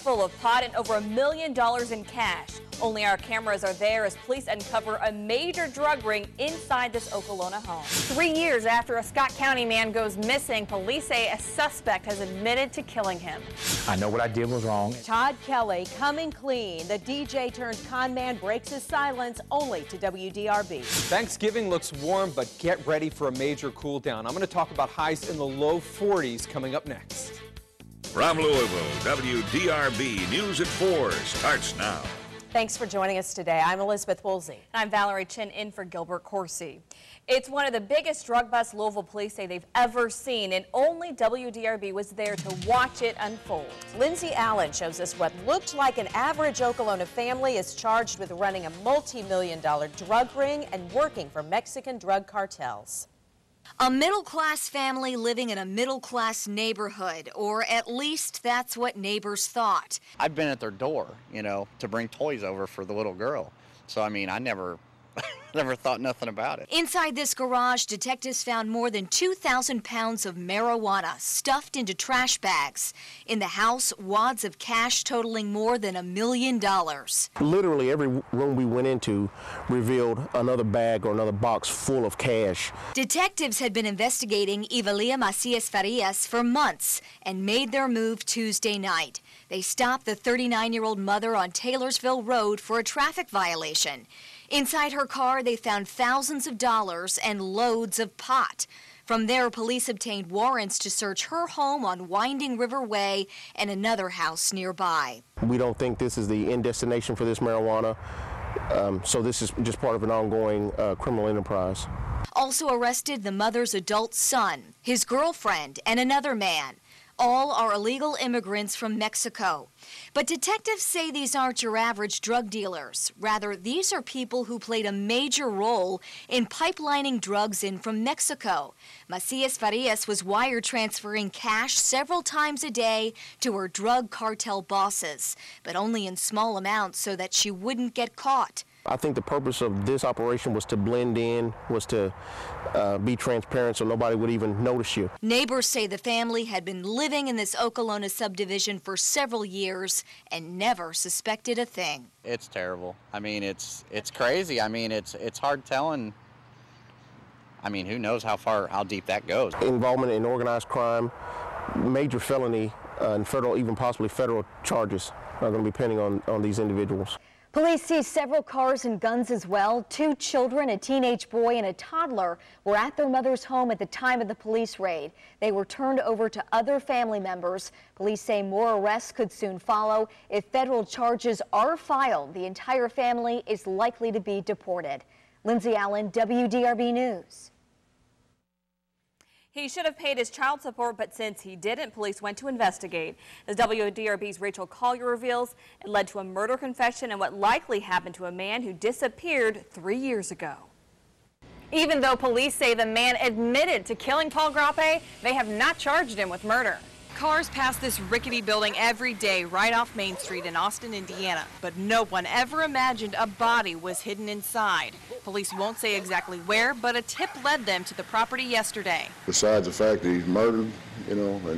full of pot and over $1 million in cash. Only our cameras are there as police uncover a major drug ring inside this Okolona home. 3 years after a Scott County man goes missing, police say a suspect has admitted to killing him. I know what I did was wrong. Todd Kelly coming clean. The DJ turned con man breaks his silence only to WDRB. Thanksgiving looks warm, but get ready for a major cool down. I'm going to talk about highs in the low 40s coming up next. From Louisville, WDRB News at 4 starts now. Thanks for joining us today. I'm Elizabeth Woolsey. And I'm Valerie Chin in for Gilbert Corsi. It's one of the biggest drug busts Louisville police say they've ever seen, and only WDRB was there to watch it unfold. Lindsay Allen shows us what looked like an average Okolona family is charged with running a multi-million-dollar drug ring and working for Mexican drug cartels. A middle-class family living in a middle-class neighborhood, or at least that's what neighbors thought. I've been at their door, to bring toys over for the little girl. So, I never thought nothing about it. Inside this garage, detectives found more than 2,000 pounds of marijuana stuffed into trash bags. In the house, wads of cash totaling more than $1 million. Literally every room we went into revealed another bag or another box full of cash. Detectives had been investigating Ivalia Macias Farias for months and made their move Tuesday night. They stopped the 39-year-old mother on Taylorsville Road for a traffic violation. Inside her car, they found thousands of dollars and loads of pot. From there, police obtained warrants to search her home on Winding River Way and another house nearby. We don't think this is the end destination for this marijuana, so this is just part of an ongoing criminal enterprise. Also arrested the mother's adult son, his girlfriend, and another man. All are illegal immigrants from Mexico. But detectives say these aren't your average drug dealers. Rather, these are people who played a major role in pipelining drugs in from Mexico. Macias Farias was wire transferring cash several times a day to her drug cartel bosses, but only in small amounts so that she wouldn't get caught. I think the purpose of this operation was to blend in, was to be transparent so nobody would even notice you. Neighbors say the family had been living in this Okolona subdivision for several years and never suspected a thing. It's terrible. It's crazy. It's hard telling. Who knows how deep that goes. Involvement in organized crime, major felony, and federal, even possibly federal charges are going to be pending on these individuals. Police seized several cars and guns as well. 2 children, a teenage boy and a toddler, were at their mother's home at the time of the police raid. They were turned over to other family members. Police say more arrests could soon follow. If federal charges are filed, the entire family is likely to be deported. Lindsay Allen, WDRB News. He should have paid his child support, but since he didn't, police went to investigate. As WDRB's Rachel Collier reveals, it led to a murder confession and what likely happened to a man who disappeared 3 years ago. Even though police say the man admitted to killing Paul Grappe, they have not charged him with murder. Cars pass this rickety building every day right off Main Street in Austin, Indiana, but no one ever imagined a body was hidden inside. Police won't say exactly where, but a tip led them to the property yesterday. Besides the fact that he's murdered,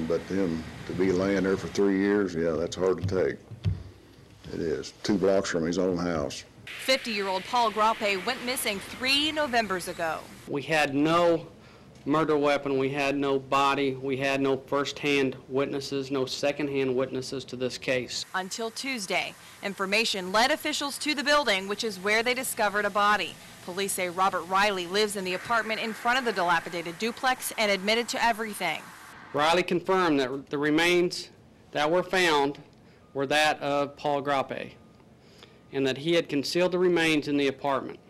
but him to be laying there for 3 years, yeah, that's hard to take. It is. 2 blocks from his own house. 50-year-old Paul Grappe went missing 3 Novembers ago. We had no murder weapon, we had no body, we had no first-hand witnesses, no second-hand witnesses to this case. Until Tuesday, information led officials to the building, which is where they discovered a body. Police say Robert Riley lives in the apartment in front of the dilapidated duplex and admitted to everything. Riley confirmed that the remains that were found were that of Paul Grappe and that he had concealed the remains in the apartment.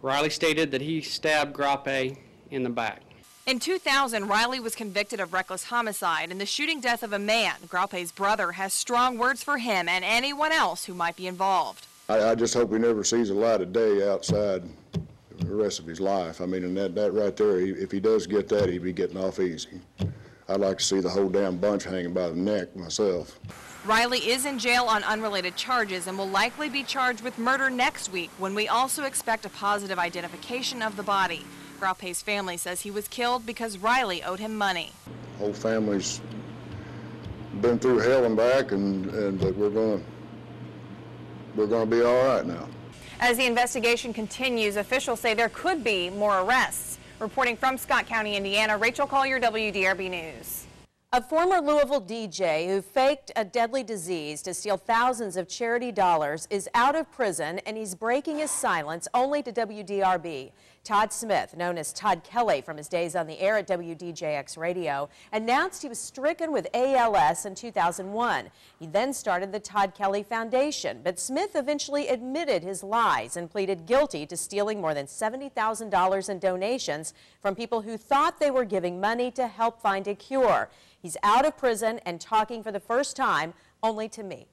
Riley stated that he stabbed Grappe in the back. In 2000, Riley was convicted of reckless homicide and the shooting death of a man. Grappe's brother has strong words for him and anyone else who might be involved. I just hope he never sees the light of day outside the rest of his life. And that right there, if he does get that, he'd be getting off easy. I'd like to see the whole damn bunch hanging by the neck myself. Riley is in jail on unrelated charges and will likely be charged with murder next week, when we also expect a positive identification of the body. Grappe's family says he was killed because Riley owed him money. Whole family's been through hell and back, but we're going to be all right now. As the investigation continues, officials say there could be more arrests. Reporting from Scott County, Indiana, Rachel Collier, WDRB News. A former Louisville DJ who faked a deadly disease to steal thousands of charity dollars is out of prison, and he's breaking his silence only to WDRB. Todd Smith, known as Todd Kelly from his days on the air at WDJX Radio, announced he was stricken with ALS in 2001. He then started the Todd Kelly Foundation, but Smith eventually admitted his lies and pleaded guilty to stealing more than $70,000 in donations from people who thought they were giving money to help find a cure. He's out of prison and talking for the first time only to me.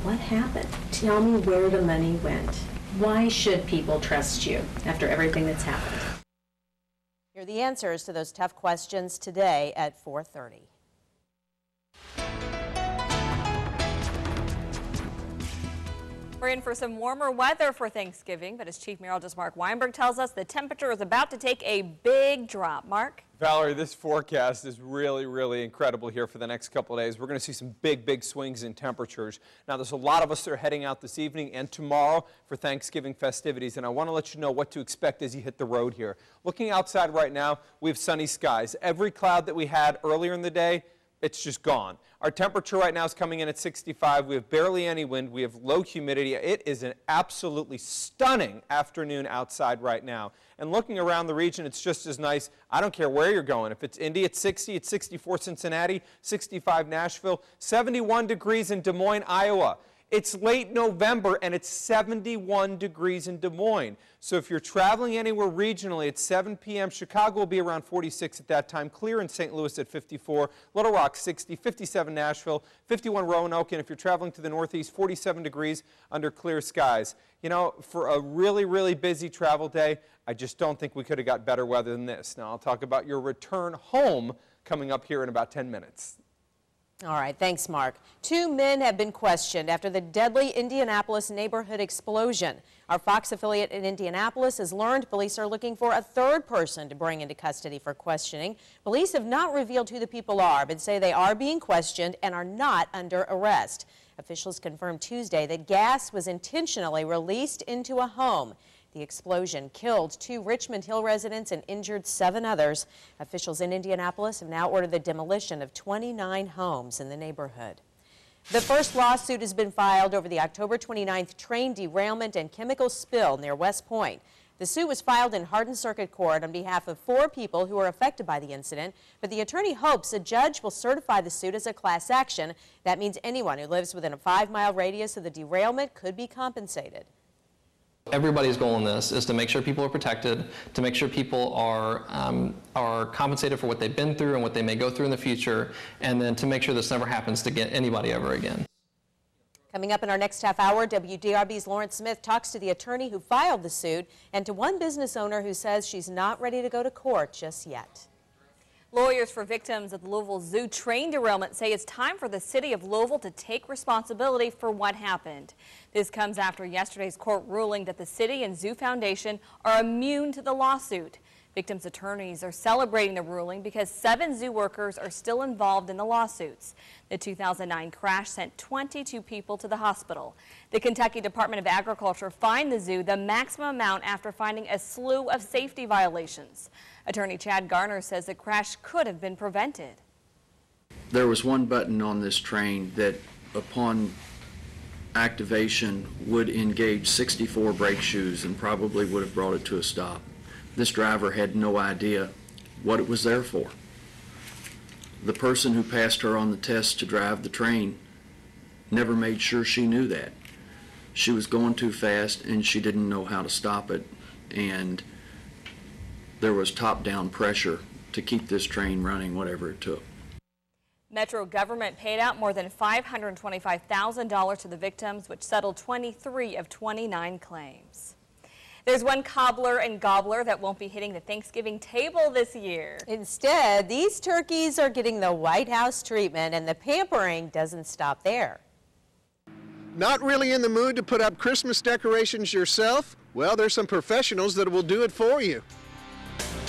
What happened? Tell me where the money went. Why should people trust you after everything that's happened? Here are the answers to those tough questions today at 4:30. We're in for some warmer weather for Thanksgiving, but as Chief Meteorologist Mark Weinberg tells us, the temperature is about to take a big drop. Mark? Valerie, this forecast is really, really incredible here for the next couple of days. We're going to see some big swings in temperatures. Now, there's a lot of us that are heading out this evening and tomorrow for Thanksgiving festivities, and I want to let you know what to expect as you hit the road here. Looking outside right now, we have sunny skies. Every cloud that we had earlier in the day, it's just gone. Our temperature right now is coming in at 65. We have barely any wind. We have low humidity. It is an absolutely stunning afternoon outside right now. And looking around the region, it's just as nice. I don't care where you're going. If it's Indy, it's 60. It's 64 Cincinnati, 65 Nashville, 71 degrees in Des Moines, Iowa. It's late November and it's 71 degrees in Des Moines. So if you're traveling anywhere regionally at 7 p.m., Chicago will be around 46 at that time, clear in St. Louis at 54, Little Rock 60, 57 Nashville, 51 Roanoke, and if you're traveling to the northeast, 47 degrees under clear skies. You know, for a really busy travel day, I just don't think we could have got better weather than this. Now I'll talk about your return home coming up here in about 10 minutes. All right, thanks, Mark. 2 men have been questioned after the deadly Indianapolis neighborhood explosion. Our Fox affiliate in Indianapolis has learned police are looking for a third person to bring into custody for questioning. Police have not revealed who the people are, but say they are being questioned and are not under arrest. Officials confirmed Tuesday that gas was intentionally released into a home. The explosion killed 2 Richmond Hill residents and injured 7 others. Officials in Indianapolis have now ordered the demolition of 29 homes in the neighborhood. The first lawsuit has been filed over the October 29th train derailment and chemical spill near West Point. The suit was filed in Hardin Circuit Court on behalf of 4 people who were affected by the incident, but the attorney hopes a judge will certify the suit as a class action. That means anyone who lives within a 5-mile radius of the derailment could be compensated. Everybody's goal in this is to make sure people are protected, to make sure people are compensated for what they've been through and what they may go through in the future, and then to make sure this never happens to get anybody ever again. Coming up in our next half hour, WDRB's Lawrence Smith talks to the attorney who filed the suit and to one business owner who says she's not ready to go to court just yet. Lawyers for victims of the Louisville Zoo train derailment say it's time for the city of Louisville to take responsibility for what happened. This comes after yesterday's court ruling that the city and Zoo Foundation are immune to the lawsuit. Victims' attorneys are celebrating the ruling because 7 zoo workers are still involved in the lawsuits. The 2009 crash sent 22 people to the hospital. The Kentucky Department of Agriculture fined the zoo the maximum amount after finding a slew of safety violations. Attorney Chad Garner says the crash could have been prevented. There was one button on this train that, upon activation, would engage 64 brake shoes and probably would have brought it to a stop. This driver had no idea what it was there for. The person who passed her on the test to drive the train never made sure she knew that. She was going too fast and she didn't know how to stop it, and there was top-down pressure to keep this train running whatever it took. Metro government paid out more than $525,000 to the victims, which settled 23 of 29 claims. There's one cobbler and gobbler that won't be hitting the Thanksgiving table this year. Instead, these turkeys are getting the White House treatment, and the pampering doesn't stop there. Not really in the mood to put up Christmas decorations yourself? Well, there's some professionals that will do it for you.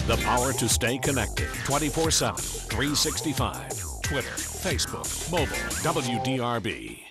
The power to stay connected 24/7, 365. Twitter, Facebook, mobile, WDRB.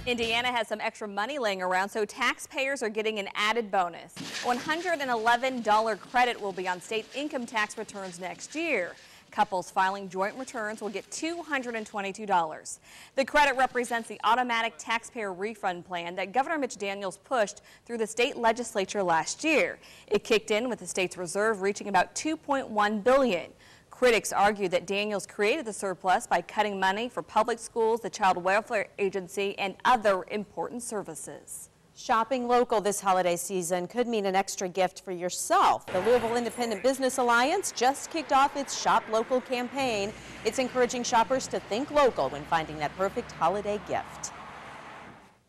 Indiana has some extra money laying around, so taxpayers are getting an added bonus. A $111 credit will be on state income tax returns next year. Couples filing joint returns will get $222. The credit represents the automatic taxpayer refund plan that Governor Mitch Daniels pushed through the state legislature last year. It kicked in with the state's reserve reaching about $2.1 billion. Critics argue that Daniels created the surplus by cutting money for public schools, the Child Welfare Agency, and other important services. Shopping local this holiday season could mean an extra gift for yourself. The Louisville Independent Business Alliance just kicked off its Shop Local campaign. It's encouraging shoppers to think local when finding that perfect holiday gift.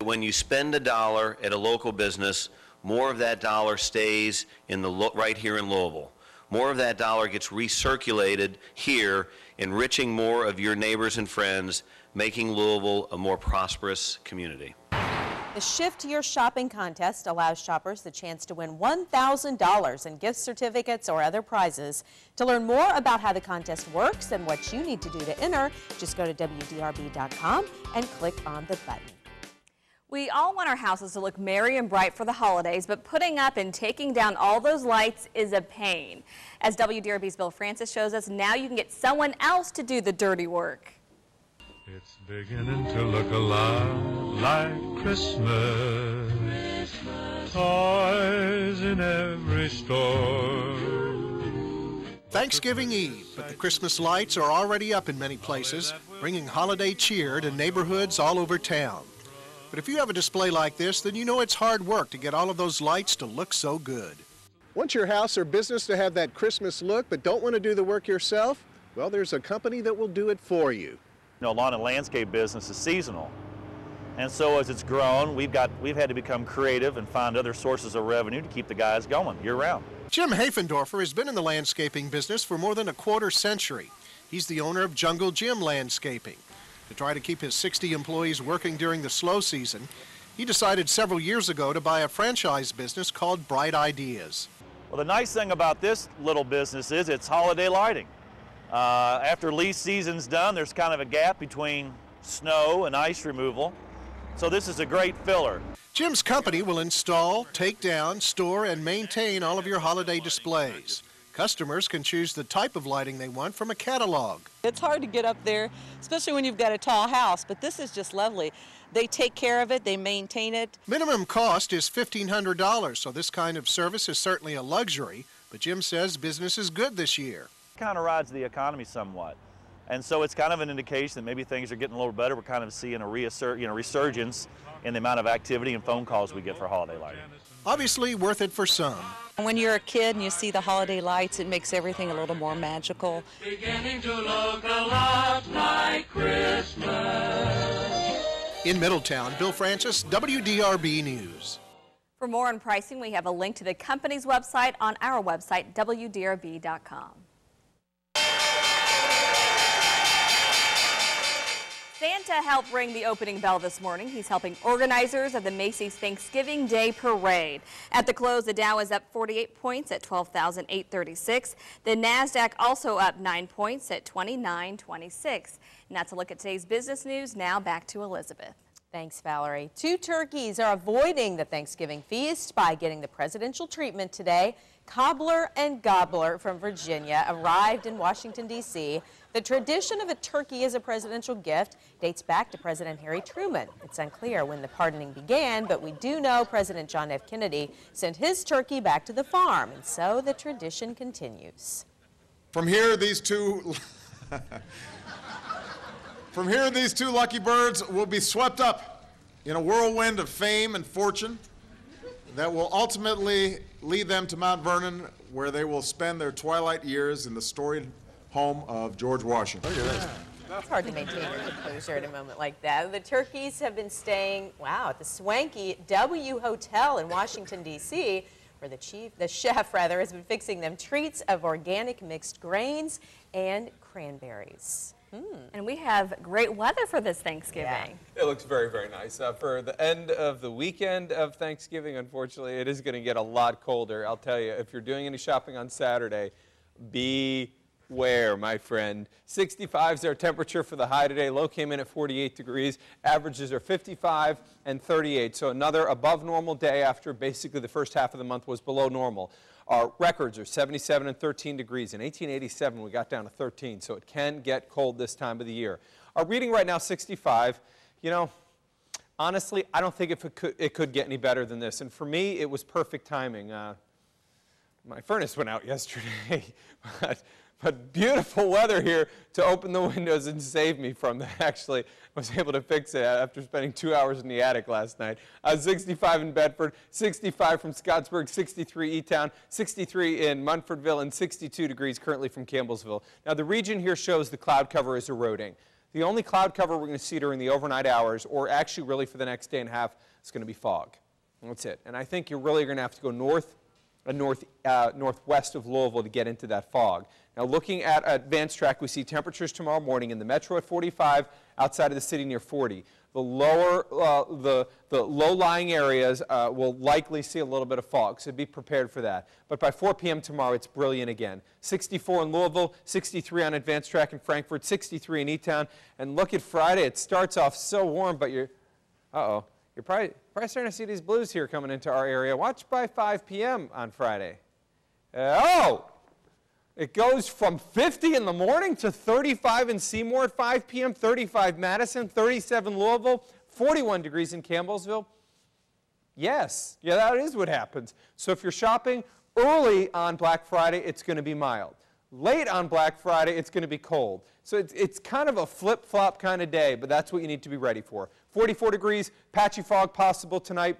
When you spend $1 at a local business, more of that dollar stays in right here in Louisville. More of that dollar gets recirculated here, enriching more of your neighbors and friends, making Louisville a more prosperous community. The Shift Your Shopping contest allows shoppers the chance to win $1,000 in gift certificates or other prizes. To learn more about how the contest works and what you need to do to enter, just go to WDRB.com and click on the button. We all want our houses to look merry and bright for the holidays, but putting up and taking down all those lights is a pain. As WDRB's Bill Francis shows us, now you can get someone else to do the dirty work. It's beginning to look a lot like Christmas. Toys in every store. Thanksgiving Eve, but the Christmas lights are already up in many places, bringing holiday cheer to neighborhoods all over town. But if you have a display like this, then you know it's hard work to get all of those lights to look so good. Want your house or business to have that Christmas look but don't want to do the work yourself? Well, there's a company that will do it for you. You know, lawn and landscape business is seasonal. And so as it's grown, we've had to become creative and find other sources of revenue to keep the guys going year-round. Jim Hafendorfer has been in the landscaping business for more than a quarter century. He's the owner of Jungle Jim Landscaping. To try to keep his 60 employees working during the slow season, he decided several years ago to buy a franchise business called Bright Ideas. Well, the nice thing about this little business is it's holiday lighting. After leaf season's done, there's kind of a gap between snow and ice removal. So this is a great filler. Jim's company will install, take down, store, and maintain all of your holiday displays. Customers can choose the type of lighting they want from a catalog. It's hard to get up there, especially when you've got a tall house, but this is just lovely. They take care of it, they maintain it. Minimum cost is $1,500, so this kind of service is certainly a luxury, but Jim says business is good this year. It kind of rides the economy somewhat. And so it's kind of an indication that maybe things are getting a little better. We're kind of seeing a resurgence in the amount of activity and phone calls we get for holiday lighting. Obviously worth it for some. When you're a kid and you see the holiday lights, it makes everything a little more magical. Beginning to look a lot like Christmas. In Middletown, Bill Francis, WDRB News. For more on pricing, we have a link to the company's website on our website, WDRB.com. Santa helped ring the opening bell this morning. He's helping organizers of the Macy's Thanksgiving Day Parade. At the close, the Dow is up 48 points at 12,836. The NASDAQ also up 9 points at 2926. And that's a look at today's business news. Now back to Elizabeth. Thanks, Valerie. 2 turkeys are avoiding the Thanksgiving feast by getting the presidential treatment today. Cobbler and Gobbler from Virginia arrived in Washington, D.C. The tradition of a turkey as a presidential gift dates back to President Harry Truman. It's unclear when the pardoning began, but we do know President John F. Kennedy sent his turkey back to the farm, and so the tradition continues. From here, these two lucky birds will be swept up in a whirlwind of fame and fortune that will ultimately lead them to Mount Vernon, where they will spend their twilight years in the storied home of George Washington. It's hard to maintain your composure at a moment like that. The turkeys have been staying, at the swanky W Hotel in Washington, D.C., where the chef has been fixing them treats of organic mixed grains and cranberries. And we have great weather for this Thanksgiving. It looks very, very nice. For the end of the weekend of Thanksgiving, unfortunately, it is going to get a lot colder. I'll tell you, if you're doing any shopping on Saturday, beware, my friend. 65 is our temperature for the high today. Low came in at 48 degrees. Averages are 55 and 38. So another above normal day after basically the first half of the month was below normal. Our records are 77 and 13 degrees. In 1887, we got down to 13, so it can get cold this time of the year. Our reading right now, 65. You know, honestly, I don't think it could get any better than this. And for me, it was perfect timing. My furnace went out yesterday, but beautiful weather here to open the windows and save me from that. Actually, I was able to fix it after spending 2 hours in the attic last night. 65 in Bedford, 65 from Scottsburg, 63 E-Town, 63 in Munfordville, and 62 degrees currently from Campbellsville. Now, the region here shows the cloud cover is eroding. The only cloud cover we're going to see during the overnight hours, or actually really for the next day and a half, is going to be fog. That's it. And I think you're really going to have to go north and northwest of Louisville to get into that fog. Now, looking at advanced track, we see temperatures tomorrow morning in the metro at 45, outside of the city near 40. The low-lying areas will likely see a little bit of fog, so be prepared for that. But by 4 p.m. tomorrow, it's brilliant again. 64 in Louisville, 63 on advanced track in Frankfort, 63 in E-Town. And look at Friday. It starts off so warm, but you're probably starting to see these blues here coming into our area. Watch by 5 p.m. on Friday. It goes from 50 in the morning to 35 in Seymour at 5 p.m., 35 Madison, 37 Louisville, 41 degrees in Campbellsville. Yes, yeah, that is what happens. So if you're shopping early on Black Friday, it's going to be mild. Late on Black Friday, it's going to be cold. So it's kind of a flip-flop kind of day, but that's what you need to be ready for. 44 degrees, patchy fog possible tonight.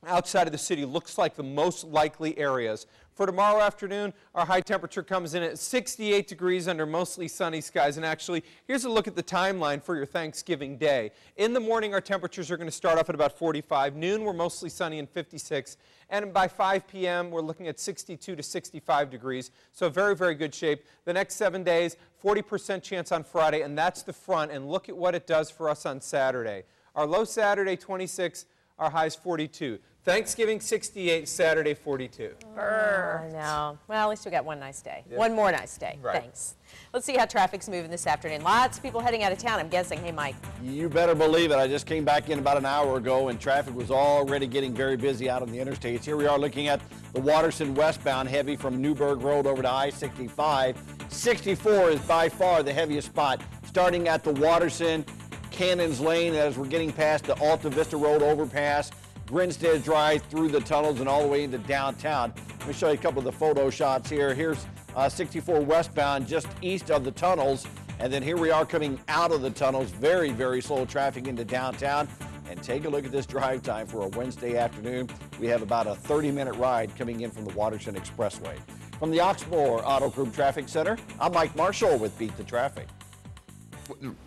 Outside of the city looks like the most likely areas. For tomorrow afternoon, our high temperature comes in at 68 degrees under mostly sunny skies. And actually, here's a look at the timeline for your Thanksgiving day. In the morning, our temperatures are going to start off at about 45. Noon, we're mostly sunny and 56. And by 5 p.m., we're looking at 62 to 65 degrees. So very, very good shape. The next 7 days, 40% chance on Friday, and that's the front. And look at what it does for us on Saturday. Our low Saturday, 26. Our high's 42. Thanksgiving 68, Saturday 42. I know. Well, at least we got one nice day. Yeah. One more nice day. Right. Thanks. Let's see how traffic's moving this afternoon. Lots of people heading out of town, I'm guessing. Hey, Mike. You better believe it. I just came back in about an hour ago, and traffic was already getting very busy out on the interstates. Here we are looking at the Watterson westbound, heavy from Newburgh Road over to I-65. 64 is by far the heaviest spot, starting at the Watterson Cannons Lane as we're getting past the Alta Vista Road overpass, Grinstead Drive through the tunnels and all the way into downtown. Let me show you a couple of the photo shots here. Here's 64 westbound just east of the tunnels, and then here we are coming out of the tunnels. Very, very slow traffic into downtown. And take a look at this drive time for a Wednesday afternoon. We have about a 30-minute ride coming in from the Watterson Expressway. From the Oxmoor Auto Group Traffic Center, I'm Mike Marshall with Beat the Traffic.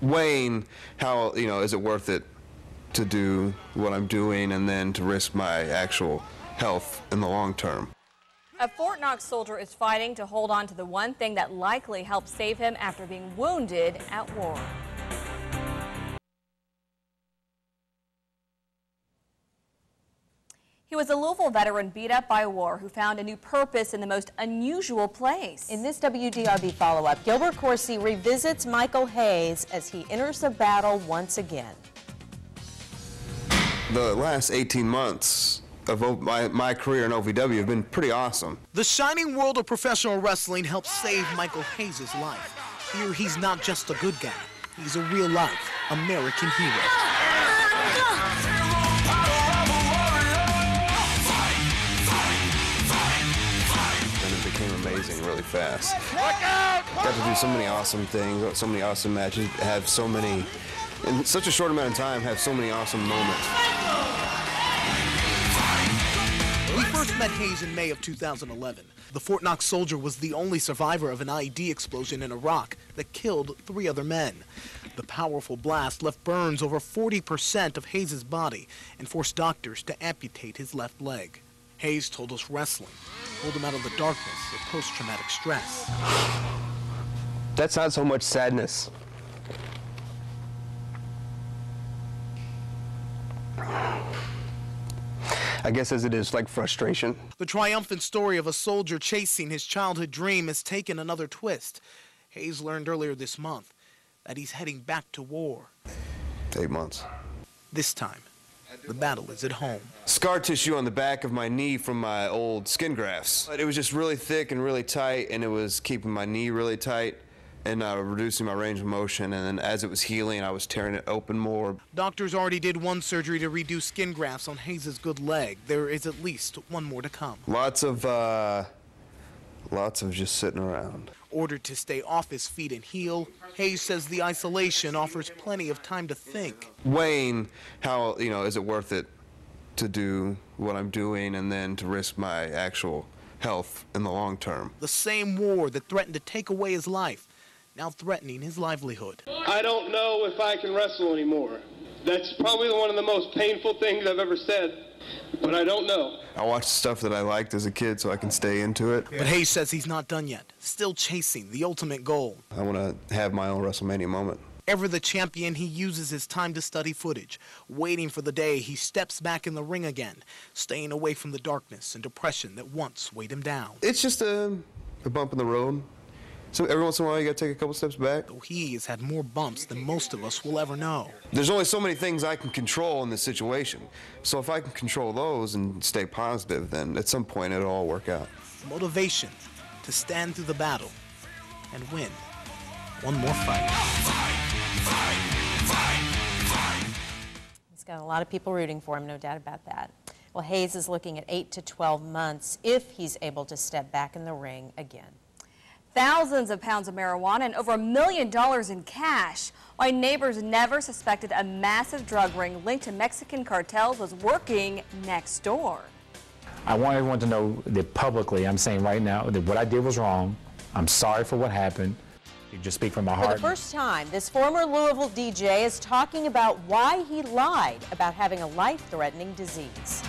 Weighing how, is it worth it to do what I'm doing and then to risk my actual health in the long term. A Fort Knox soldier is fighting to hold on to the one thing that likely helped save him after being wounded at war. He was a Louisville veteran beat up by war who found a new purpose in the most unusual place. In this WDRB follow-up, Gilbert Coursey revisits Michael Hayes as he enters the battle once again. The last 18 months of my career in OVW have been pretty awesome. The shining world of professional wrestling helped save Michael Hayes' life. Here he's not just a good guy, he's a real-life American hero. Amazing really fast. Got to do so many awesome things, so many awesome matches, have so many, in such a short amount of time, have so many awesome moments. We first met Hayes in May of 2011. The Fort Knox soldier was the only survivor of an IED explosion in Iraq that killed 3 other men. The powerful blast left burns over 40% of Hayes' body and forced doctors to amputate his left leg. Hayes told us wrestling pulled him out of the darkness of post-traumatic stress. That's not so much sadness I guess as it is, like frustration. The triumphant story of a soldier chasing his childhood dream has taken another twist. Hayes learned earlier this month that he's heading back to war. 8 months. This time, the battle is at home. Scar tissue on the back of my knee from my old skin grafts. It was just really thick and really tight, and it was keeping my knee really tight and reducing my range of motion. And then as it was healing, I was tearing it open more. Doctors already did one surgery to reduce skin grafts on Hayes' good leg. There is at least one more to come. Lots of just sitting around. Ordered to stay off his feet and heal, Hayes says the isolation offers plenty of time to think. Weighing how, is it worth it to do what I'm doing and then to risk my actual health in the long term. The same war that threatened to take away his life, now threatening his livelihood. I don't know if I can wrestle anymore. That's probably one of the most painful things I've ever said, but I don't know. I watched stuff that I liked as a kid so I can stay into it. But Hayes says he's not done yet, still chasing the ultimate goal. I want to have my own WrestleMania moment. Ever the champion, he uses his time to study footage, waiting for the day he steps back in the ring again, staying away from the darkness and depression that once weighed him down. It's just a bump in the road. So every once in a while you gotta take a couple steps back. Though he has had more bumps than most of us will ever know. There's only so many things I can control in this situation. So if I can control those and stay positive, then at some point it'll all work out. Motivation to stand through the battle and win one more fight. He's got a lot of people rooting for him, no doubt about that. Well, Hayes is looking at 8 to 12 months if he's able to step back in the ring again. Thousands of pounds of marijuana and over $1 million in cash. Why neighbors never suspected a massive drug ring linked to Mexican cartels was working next door. I want everyone to know that publicly, I'm saying right now that what I did was wrong. I'm sorry for what happened. You just speak from my heart. For the first time, this former Louisville DJ is talking about why he lied about having a life-threatening disease.